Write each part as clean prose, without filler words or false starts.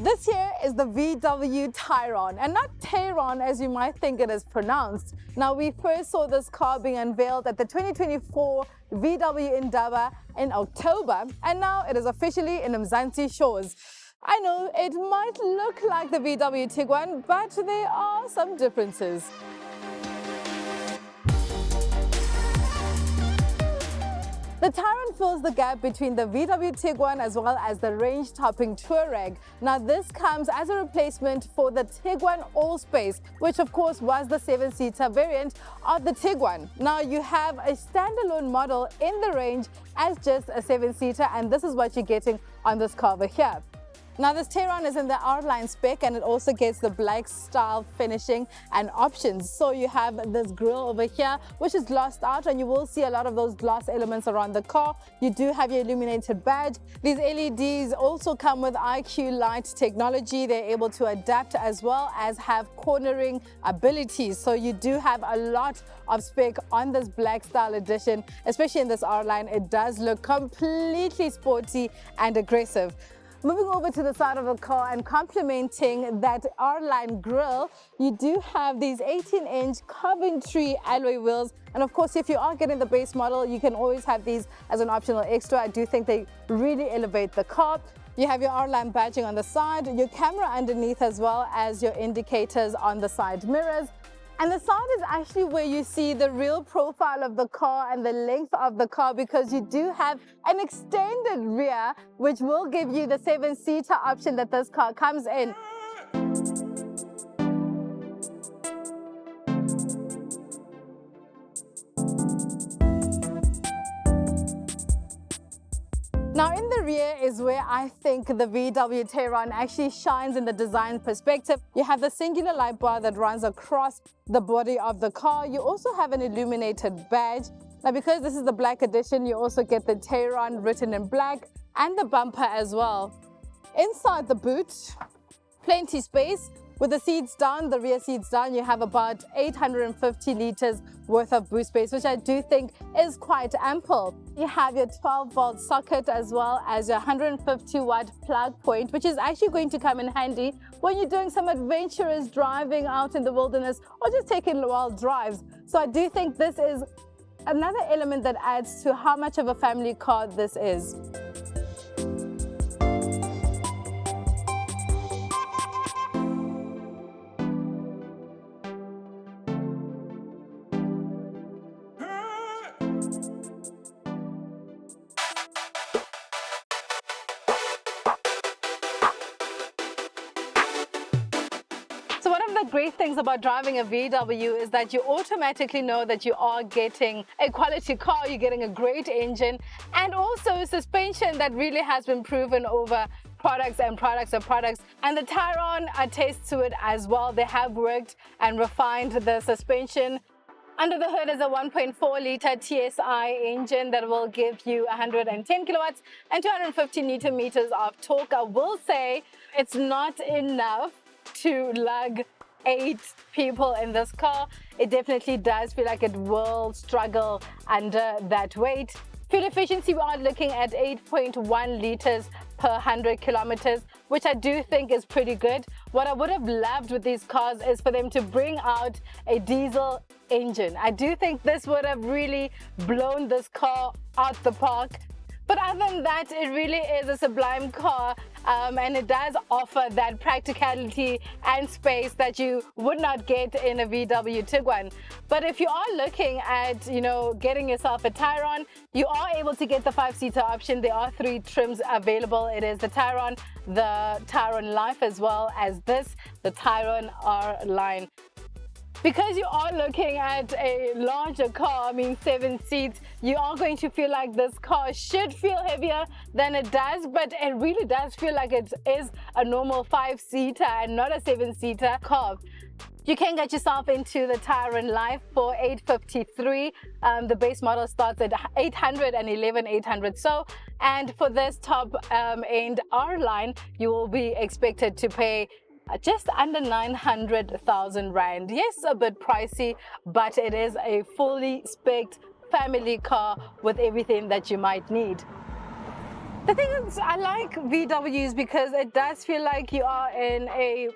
This here is the VW Tayron, and not Tayron as you might think it is pronounced. Now, we first saw this car being unveiled at the 2024 VW Indaba in October, and now it is officially in Mzansi shores. I know it might look like the VW Tiguan, but there are some differences. The Tayron fills the gap between the VW Tiguan as well as the range-topping Touareg. Now, this comes as a replacement for the Tiguan Allspace, which of course was the 7-seater variant of the Tiguan. Now, you have a standalone model in the range as just a 7-seater, and this is what you're getting on this car over here. Now, this Tayron is in the R-Line spec, and it also gets the black style finishing and options. So you have this grille over here, which is glossed out, and you will see a lot of those gloss elements around the car. You do have your illuminated badge. These LEDs also come with IQ light technology. They're able to adapt as well as have cornering abilities. So you do have a lot of spec on this black style edition, especially in this R-Line. It does look completely sporty and aggressive. Moving over to the side of the car and complementing that R-Line grille, you do have these 18-inch Coventry alloy wheels. And of course, if you are getting the base model, you can always have these as an optional extra. I do think they really elevate the car. You have your R-Line badging on the side, your camera underneath, as well as your indicators on the side mirrors. And the side is actually where you see the real profile of the car and the length of the car, because you do have an extended rear, which will give you the 7-seater option that this car comes in. Now, in the rear is where I think the VW Tayron actually shines in the design perspective. You have the singular light bar that runs across the body of the car. You also have an illuminated badge. Now, because this is the black edition, you also get the Tayron written in black and the bumper as well. Inside the boot, plenty space. With the seats down, the rear seats down, you have about 850 liters worth of boot space, which I do think is quite ample. You have your 12-volt socket as well as your 150-watt plug point, which is actually going to come in handy when you're doing some adventurous driving out in the wilderness or just taking wild drives. So I do think this is another element that adds to how much of a family car this is. So one of the great things about driving a VW is that you automatically know that you are getting a quality car, you're getting a great engine, and also suspension that really has been proven over products. And the Tayron attests to it as well. They have worked and refined the suspension. Under the hood is a 1.4-liter TSI engine that will give you 110 kilowatts and 250 newton meters of torque. I will say it's not enough to lug 8 people in this car. It definitely does feel like it will struggle under that weight. Fuel efficiency, we are looking at 8.1 liters per 100 kilometers, which I do think is pretty good. What I would have loved with these cars is for them to bring out a diesel engine. I do think this would have really blown this car out the park. But other than that, it really is a sublime car, and it does offer that practicality and space that you would not get in a VW Tiguan. But if you are looking at, getting yourself a Tayron, you are able to get the 5-seater option. There are 3 trims available. It is the Tayron, the Tayron Life, as well as the Tayron R-Line. Because you are looking at a larger car, 7 seats, you are going to feel like this car should feel heavier than it does, but it really does feel like it is a normal 5-seater and not a 7-seater car. You can get yourself into the Tayron Life for $853. The base model starts at $811,800. And for this top end R-Line, you will be expected to pay just under 900,000 Rand. Yes, a bit pricey, but it is a fully spec'd family car with everything that you might need. The thing is, I like VWs because it does feel like you are in a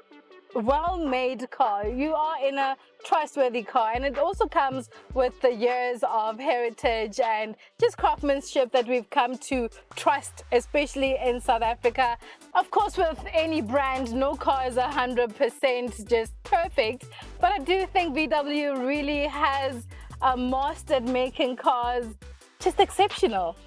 well-made car. You are in a trustworthy car, and it also comes with the years of heritage and just craftsmanship that we've come to trust, especially in South Africa. Of course, with any brand, no car is 100% just perfect, but I do think VW really has mastered making cars just exceptional.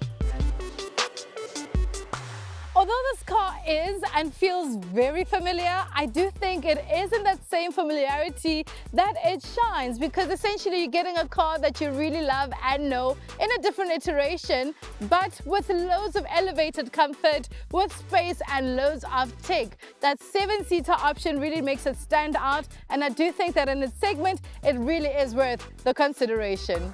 Although this car is and feels very familiar, I do think it isn't that same familiarity that it shines, because essentially you're getting a car that you really love and know in a different iteration, but with loads of elevated comfort, with space and loads of tech. That 7-seater option really makes it stand out, and I do think that in its segment, it really is worth the consideration.